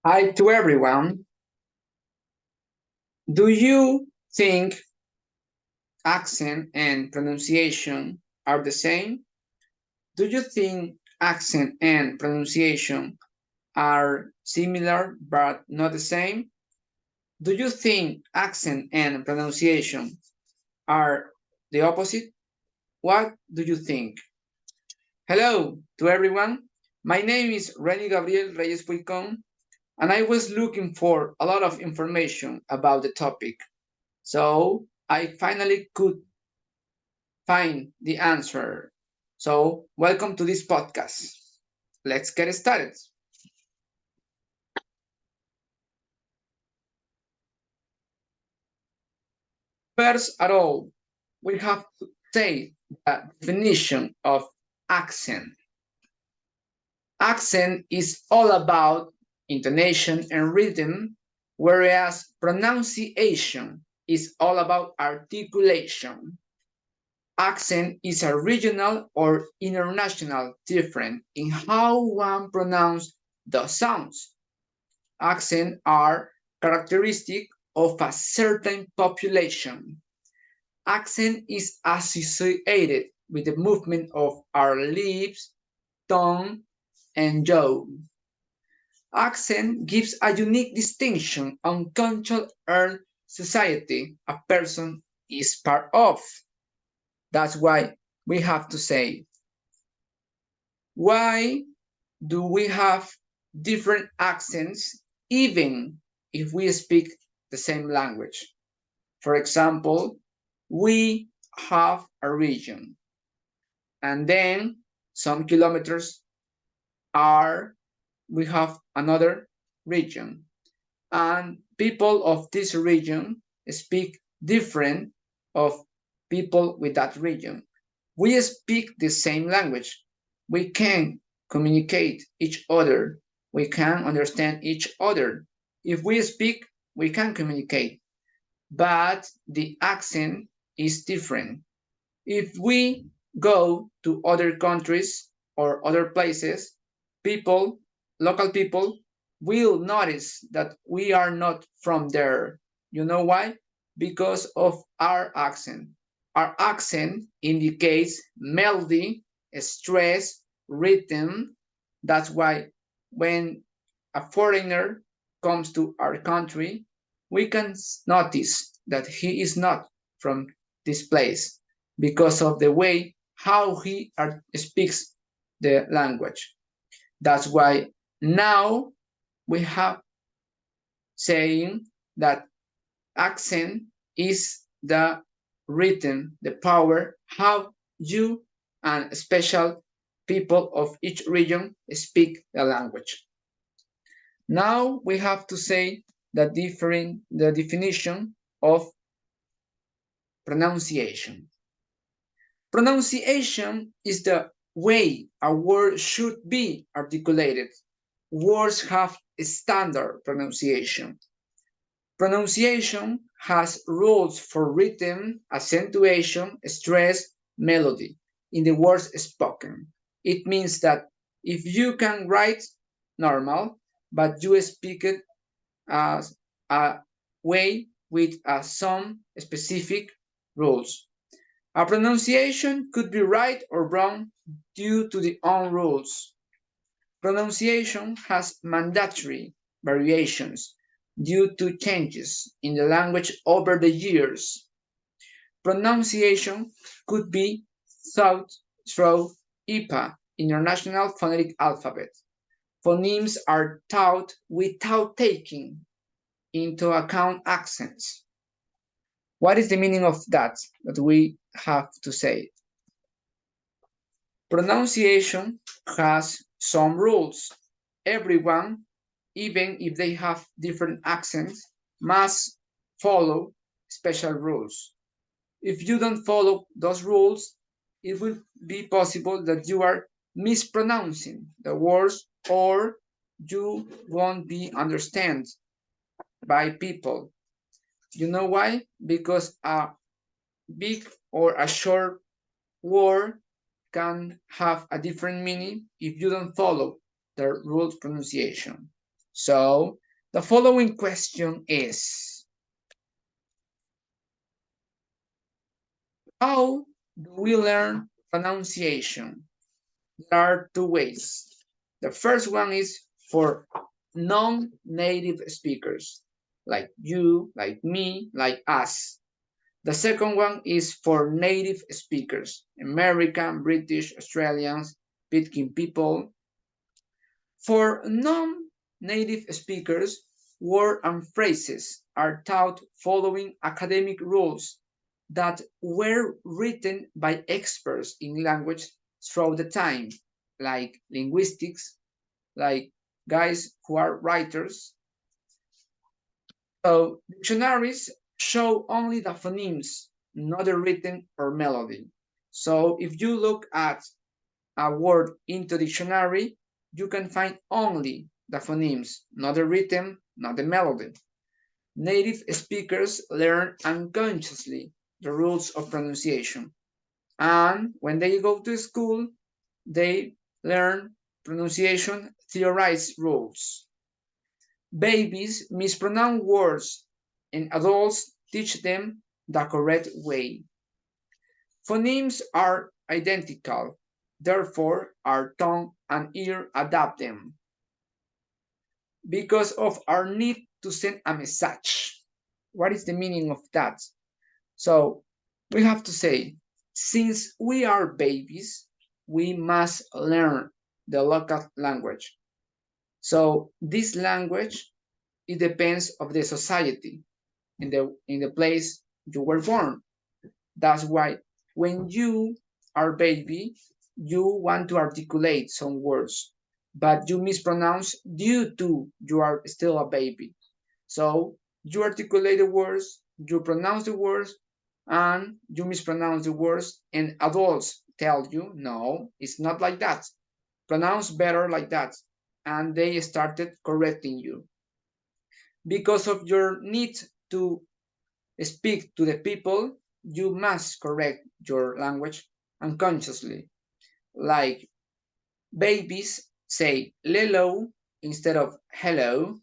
Hi to everyone. Do you think accent and pronunciation are the same? Do you think accent and pronunciation are similar but not the same? Do you think accent and pronunciation are the opposite? What do you think? Hello to everyone. My name is Reni Gabriel Reyes Puicon, and I was looking for a lot of information about the topic. So I finally could find the answer. So welcome to this podcast. Let's get started. First of all, we have to say the definition of accent. Accent is all about intonation and rhythm, whereas pronunciation is all about articulation. Accent is a regional or international difference in how one pronounces the sounds. Accents are characteristic of a certain population. Accent is associated with the movement of our lips, tongue, and jaw. Accent gives a unique distinction on cultural or society a person is part of. That's why we have to say, why do we have different accents even if we speak the same language? For example, we have a region, and then some kilometers are we have another region, and people of this region speak different of people with that region. We speak the same language. We can communicate each other. We can understand each other. If we speak, we can communicate, but the accent is different. If we go to other countries or other places, people, local people, will notice that we are not from there. You know why? Because of our accent. Our accent indicates melody, stress, rhythm. That's why when a foreigner comes to our country, we can notice that he is not from this place because of the way how he speaks the language. That's why now we have saying that accent is the written, the power, how you and special people of each region speak the language. Now we have to say the definition of pronunciation. Pronunciation is the way a word should be articulated. Words have a standard pronunciation. Pronunciation has rules for rhythm, accentuation, stress, melody in the words spoken. It means that if you can write normal, but you speak it as a way with some specific rules. A pronunciation could be right or wrong due to the own rules. Pronunciation has mandatory variations due to changes in the language over the years. Pronunciation could be taught through IPA, International Phonetic Alphabet. Phonemes are taught without taking into account accents. What is the meaning of that we have to say? Pronunciation has some rules. Everyone, even if they have different accents, must follow special rules. If you don't follow those rules, it will be possible that you are mispronouncing the words or you won't be understood by people. You know why? Because a big or a short word can have a different meaning if you don't follow the rules pronunciation. So the following question is, how do we learn pronunciation? There are two ways. The first one is for non-native speakers, like you, like me, like us. The second one is for native speakers, American, British, Australians, Pitkin people. For non-native speakers, words and phrases are taught following academic rules that were written by experts in language throughout the time, like linguistics, like guys who are writers. So dictionaries show only the phonemes, not the rhythm or melody. So if you look at a word into dictionary, you can find only the phonemes, not the rhythm, not the melody. Native speakers learn unconsciously the rules of pronunciation. And when they go to school, they learn pronunciation theorized rules. Babies mispronounce words, and adults teach them the correct way. Phonemes are identical, therefore our tongue and ear adapt them because of our need to send a message. What is the meaning of that? So we have to say, since we are babies, we must learn the local language. So this language, it depends of the society in the place you were born. That's why when you are baby, you want to articulate some words, but you mispronounce due to you are still a baby. So you articulate the words, you pronounce the words, and you mispronounce the words, and adults tell you, no, it's not like that. Pronounce better like that. And they started correcting you. Because of your need to speak to the people, you must correct your language unconsciously. Like babies say lelo instead of hello.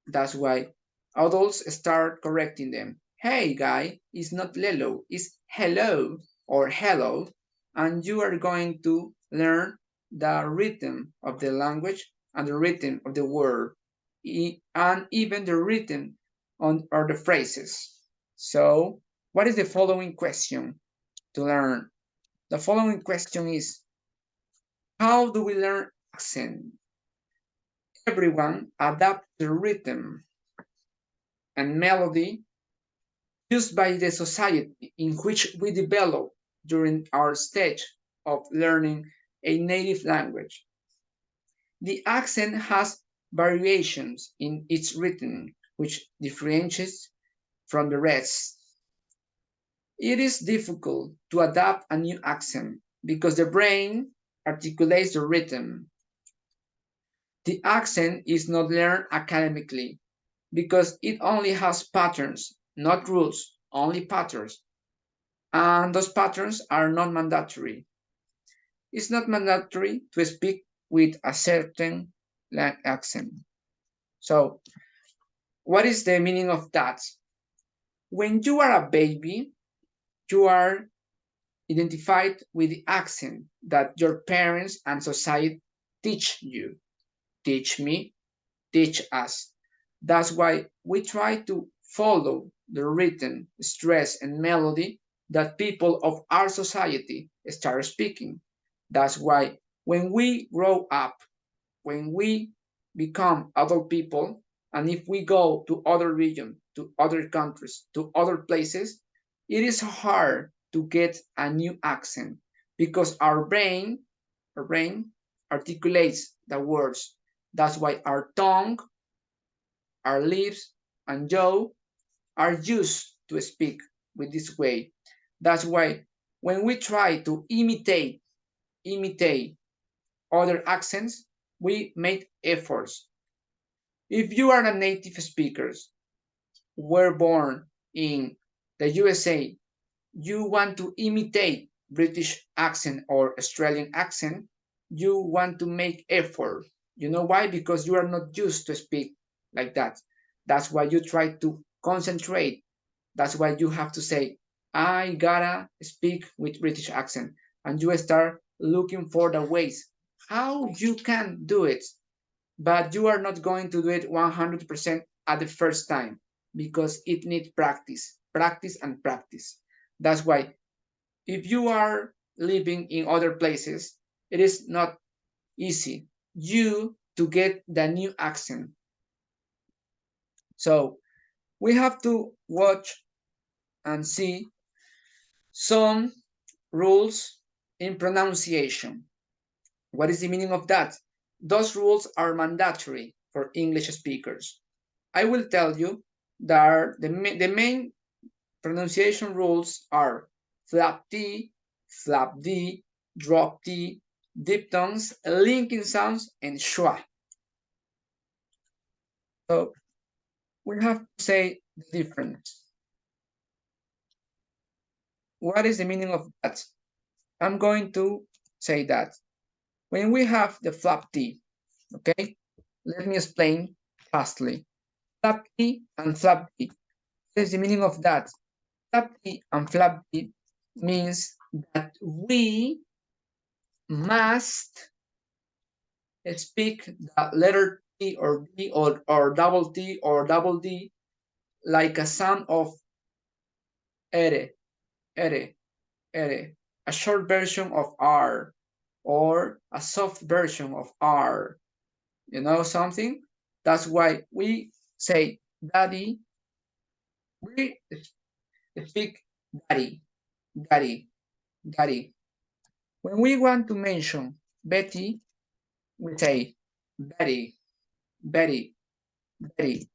That's why adults start correcting them. Hey guy, it's not lelo, it's hello or hello. And you are going to learn the rhythm of the language and the rhythm of the word and even the rhythm on or the phrases. So, what is the following question to learn? The following question is, how do we learn accent? Everyone adapts the rhythm and melody used by the society in which we develop during our stage of learning a native language. The accent has variations in its rhythm, which differentiates from the rest. It is difficult to adapt a new accent because the brain articulates the rhythm. The accent is not learned academically because it only has patterns, not rules, only patterns. And those patterns are not mandatory. It's not mandatory to speak with a certain accent. So, what is the meaning of that? When you are a baby, you are identified with the accent that your parents and society teach you, teach me, teach us. That's why we try to follow the rhythm, stress, and melody that people of our society start speaking. That's why when we grow up, when we become adult people, and if we go to other regions, to other countries, to other places, it is hard to get a new accent because our brain articulates the words. That's why our tongue, our lips, and jaw are used to speak with this way. That's why when we try to imitate other accents, we make efforts. If you are a native speaker, were born in the USA, you want to imitate British accent or Australian accent, you want to make effort. You know why? Because you are not used to speak like that. That's why you try to concentrate. That's why you have to say, I gotta speak with British accent. And you start looking for the ways how you can do it. But you are not going to do it 100% at the first time because it needs practice, practice and practice. That's why if you are living in other places, it is not easy you to get the new accent. So we have to watch and see some rules in pronunciation. What is the meaning of that? Those rules are mandatory for English speakers. I will tell you that the main pronunciation rules are flap T, flap D, drop T, diphthongs, linking sounds, and schwa. So we have to say the difference. What is the meaning of that? I'm going to say that when we have the flap T, okay, let me explain fastly. Flap T and flap D. What is the meaning of that? Flap T and flap D means that we must speak the letter T or D or double T or double D like a sound of ere, ere, ere, a short version of R or a soft version of R. You know something? That's why we say daddy, we speak daddy, daddy, daddy. When we want to mention Betty, we say Betty, Betty, Betty.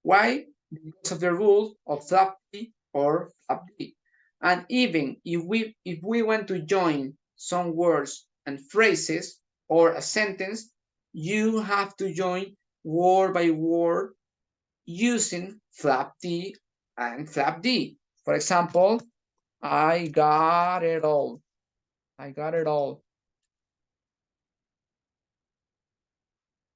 Why? Because of the rule of flap T or flap D. And even if we want to join some words and phrases or a sentence, you have to join word by word using flap T and flap D. For example, I got it all. I got it all.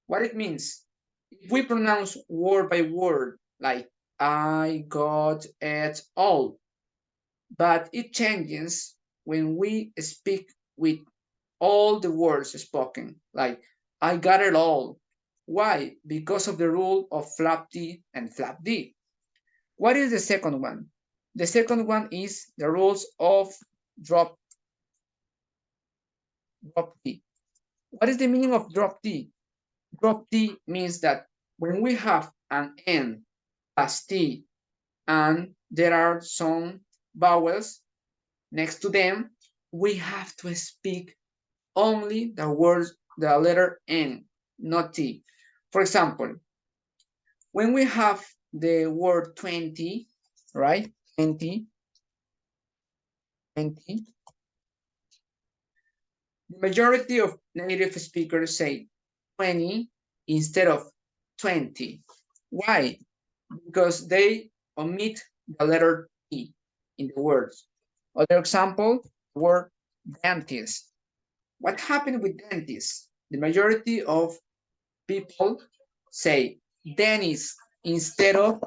What it means? If we pronounce word by word, like I got it all, but it changes when we speak with all the words spoken, like I got it all. Why? Because of the rule of flap T and flap D. What is the second one? The second one is the rules of drop T. What is the meaning of drop T? Drop T means that when we have an N plus T and there are some vowels next to them, we have to speak only the words, the letter N, not T. For example, when we have the word 20, right? 20, 20, the majority of native speakers say 20 instead of 20. Why? Because they omit the letter T in the words. Other example, the word dentist. What happened with dentist? The majority of people say dentist instead of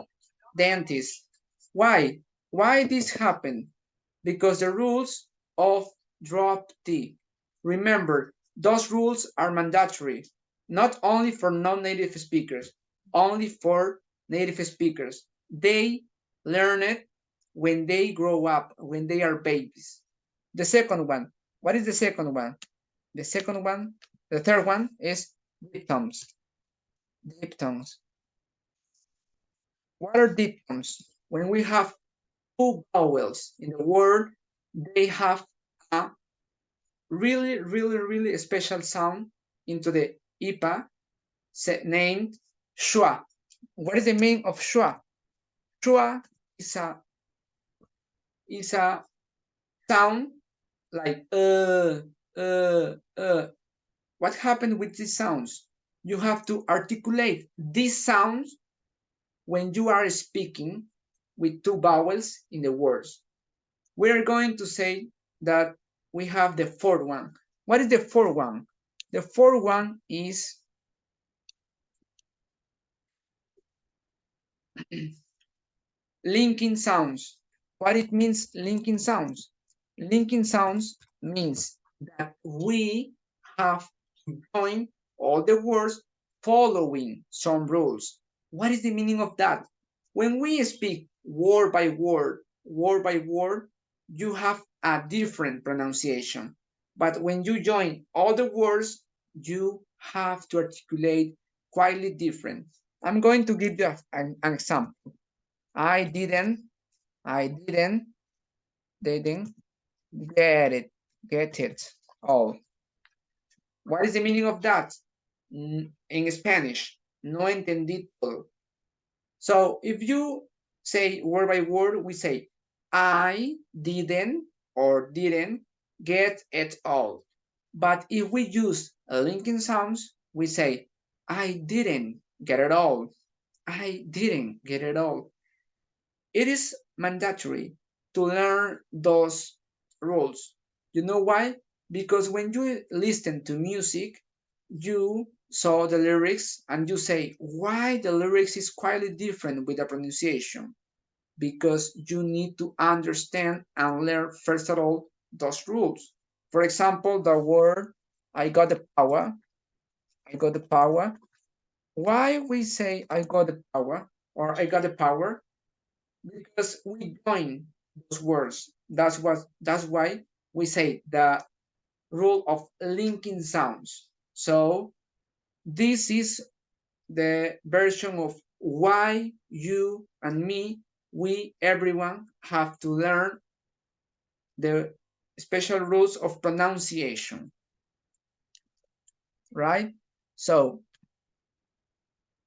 dentist. Why? Why this happened? Because the rules of drop T. Remember, those rules are mandatory, not only for non-native speakers, only for native speakers. They learn it when they grow up, when they are babies. The second one, what is the second one? The second one, the third one is diphthongs. Diphthongs. What are diphthongs? When we have two vowels in the word, they have a really special sound into the IPA named schwa. What is the meaning of schwa? Schwa is a sound like What happened with these sounds? You have to articulate these sounds when you are speaking with two vowels in the words. We're going to say that we have the fourth one. What is the fourth one? The fourth one is Linking sounds. What it means, linking sounds? Linking sounds means that we have to join all the words following some rules. What is the meaning of that? When we speak word by word, you have a different pronunciation. But when you join all the words, you have to articulate quietly different. I'm going to give you an example. I didn't get it all. What is the meaning of that? In Spanish, no entendí todo. So if you say word by word, we say, I didn't get it all. But if we use linking sounds, we say, I didn't get it all. I didn't get it all. It is mandatory to learn those rules. You know why? Because when you listen to music, you saw the lyrics and you say, why the lyrics is quite different with the pronunciation? Because you need to understand and learn, first of all, those rules. For example, the word, I got the power, I got the power. Why we say I got the power or I got the power? Because we join those words. That's why we say the rule of linking sounds. So this is the version of why you and me, we everyone have to learn the special rules of pronunciation, right? So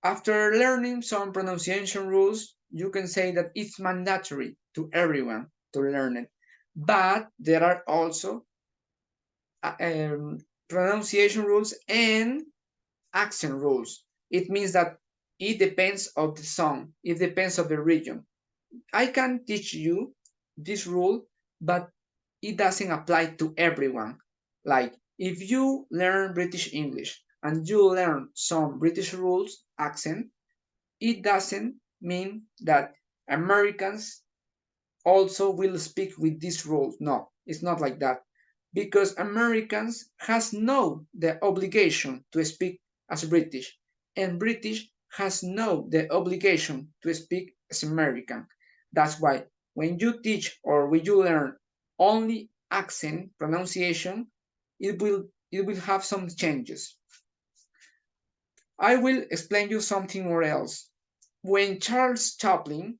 after learning some pronunciation rules, you can say that it's mandatory to everyone to learn it. But there are also pronunciation rules and accent rules. It means that it depends of the song, it depends of the region. I can teach you this rule, but it doesn't apply to everyone. Like if you learn British English and you learn some British rules, accent, it doesn't mean that Americans also will speak with these rules. No, it's not like that. Because Americans has no the obligation to speak as British, and British has no the obligation to speak as American. That's why when you teach or when you learn only accent pronunciation, it will have some changes. I will explain you something more else. When Charles Chaplin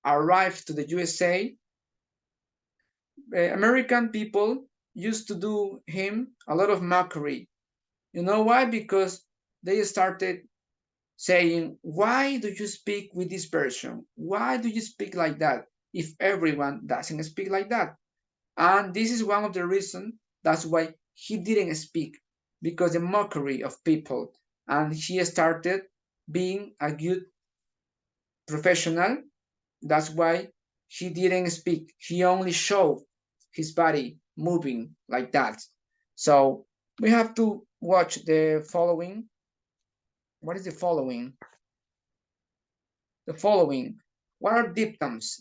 arrived to the USA, American people used to do him a lot of mockery. You know why? Because they started saying, why do you speak with this person? Why do you speak like that if everyone doesn't speak like that? And this is one of the reasons that's why he didn't speak, because the mockery of people. And he started being a good professional. That's why he didn't speak. He only showed his body moving like that. So we have to watch the following. What is the following? The following. What are diphthongs?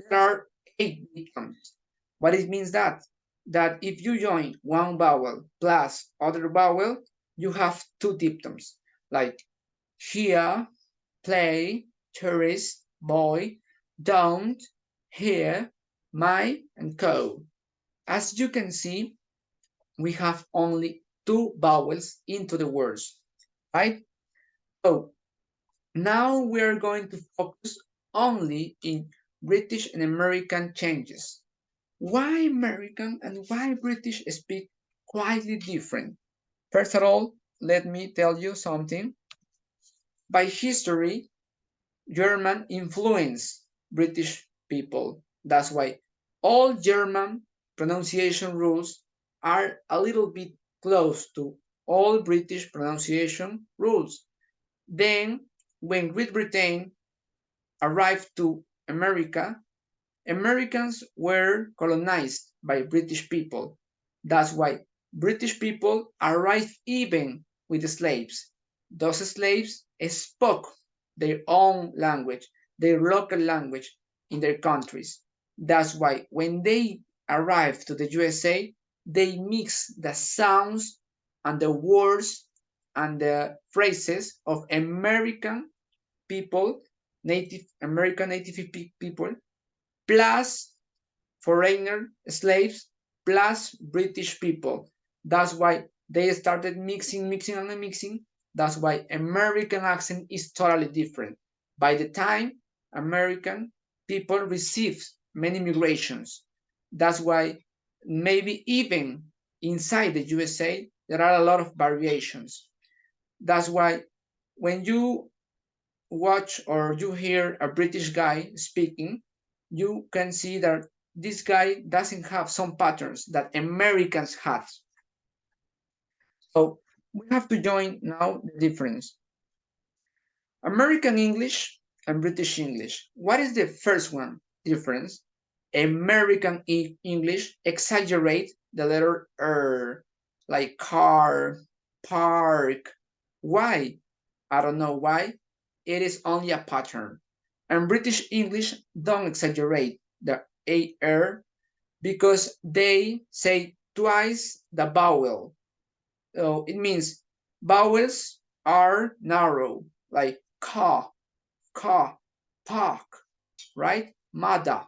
There are 8 diphthongs. What it means that? That if you join one vowel plus other vowel, you have 2 diphthongs, like here, play, tourist, boy, don't, here, my, and co. As you can see, we have only 2 vowels into the words, right? So now we're going to focus only in British and American changes. Why American and why British speak quietly different? First of all, let me tell you something. By history, German influenced British people. That's why all German pronunciation rules are a little bit close to all British pronunciation rules. Then, when Great Britain arrived to America, Americans were colonized by British people. That's why British people arrived even with the slaves. Those slaves spoke their own language. their local language in their countries. That's why when they arrive to the USA, they mix the sounds and the words and the phrases of American people, Native American native people, plus foreigner slaves, plus British people. That's why they started mixing and mixing. That's why American accent is totally different. By the time American people received many migrations, that's why maybe even inside the USA there are a lot of variations. That's why when you watch or you hear a British guy speaking, you can see that this guy doesn't have some patterns that Americans have. So we have to join now the difference. American English and British English. What is the first one difference? American English exaggerate the letter R, like car, park. Why? I don't know why. It is only a pattern. And British English don't exaggerate the AR because they say twice the vowel. So it means vowels are narrow, like ka, park, right? Mother,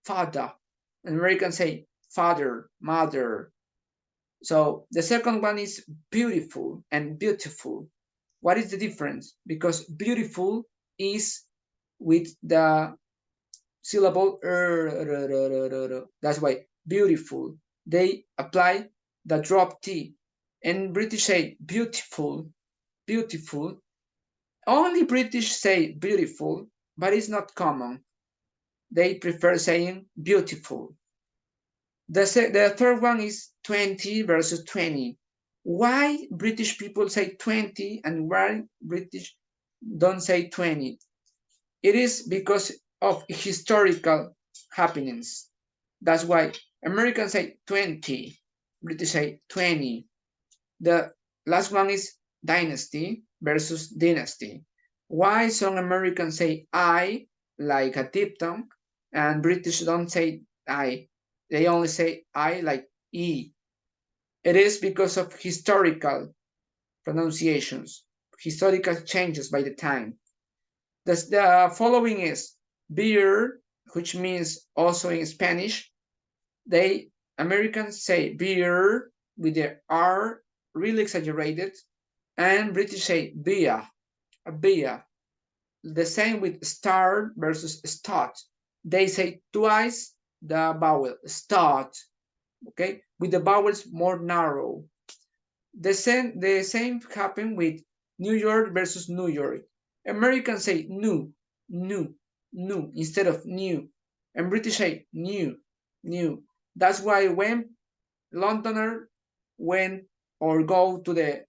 father. And Americans say father, mother. So the second one is beautiful and beautiful. What is the difference? Because beautiful is with the syllable that's why beautiful. They apply the drop T. And British say beautiful, beautiful. Only British say beautiful, but it's not common. They prefer saying beautiful. The third one is 20 versus 20. Why British people say 20 and why British don't say 20? It is because of historical happenings. That's why Americans say 20, British say 20. The last one is dynasty versus dynasty. Why some Americans say I, like a diphthong, and British don't say I. They only say I like E. It is because of historical pronunciations, historical changes by the time. The following is beer, which means also in Spanish. They Americans say beer with the R really exaggerated, and British say beer, a beer. The same with start versus start. They say twice the vowel start, okay, with the vowels more narrow. The same happened with New York versus New York. Americans say new instead of new, and British say new. That's why when Londoner went or go to the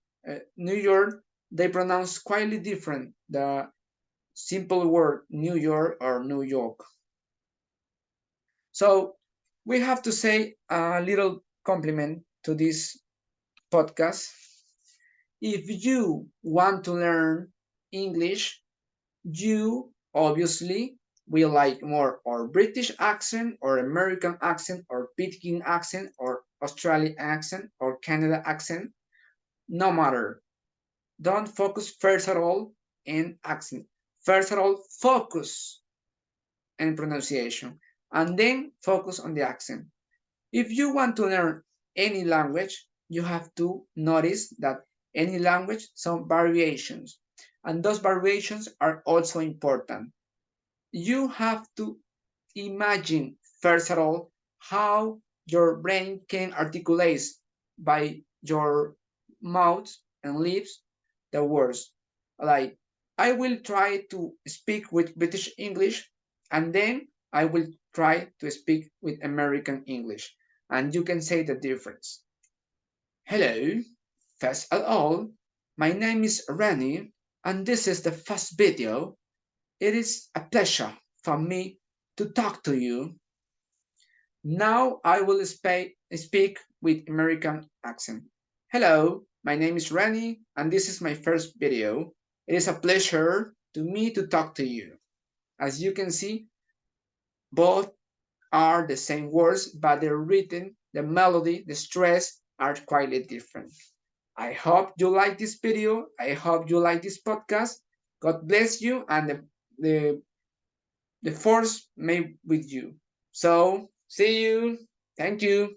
New York, they pronounce quite different the simple word New York or New York. So we have to say a little compliment to this podcast. If you want to learn English, you obviously will like more or British accent or American accent or Peking accent or Australian accent or Canada accent. No matter. Don't focus first at all in accent. First of all, focus in pronunciation and then focus on the accent. If you want to learn any language, you have to notice that any language, some variations, and those variations are also important. You have to imagine, first of all, how your brain can articulate by your mouth and lips the words. Like, I will try to speak with British English, and then I will try to speak with American English, and you can say the difference. Hello, first of all, my name is Rani, and this is the first video. It is a pleasure for me to talk to you. Now I will speak with American accent. Hello, my name is Rani, and this is my first video. It is a pleasure to me to talk to you. As you can see, both are the same words, but the rhythm, the melody, the stress are quite different. I hope you like this video. I hope you like this podcast. God bless you, and the, the force may with you. So, see you. Thank you.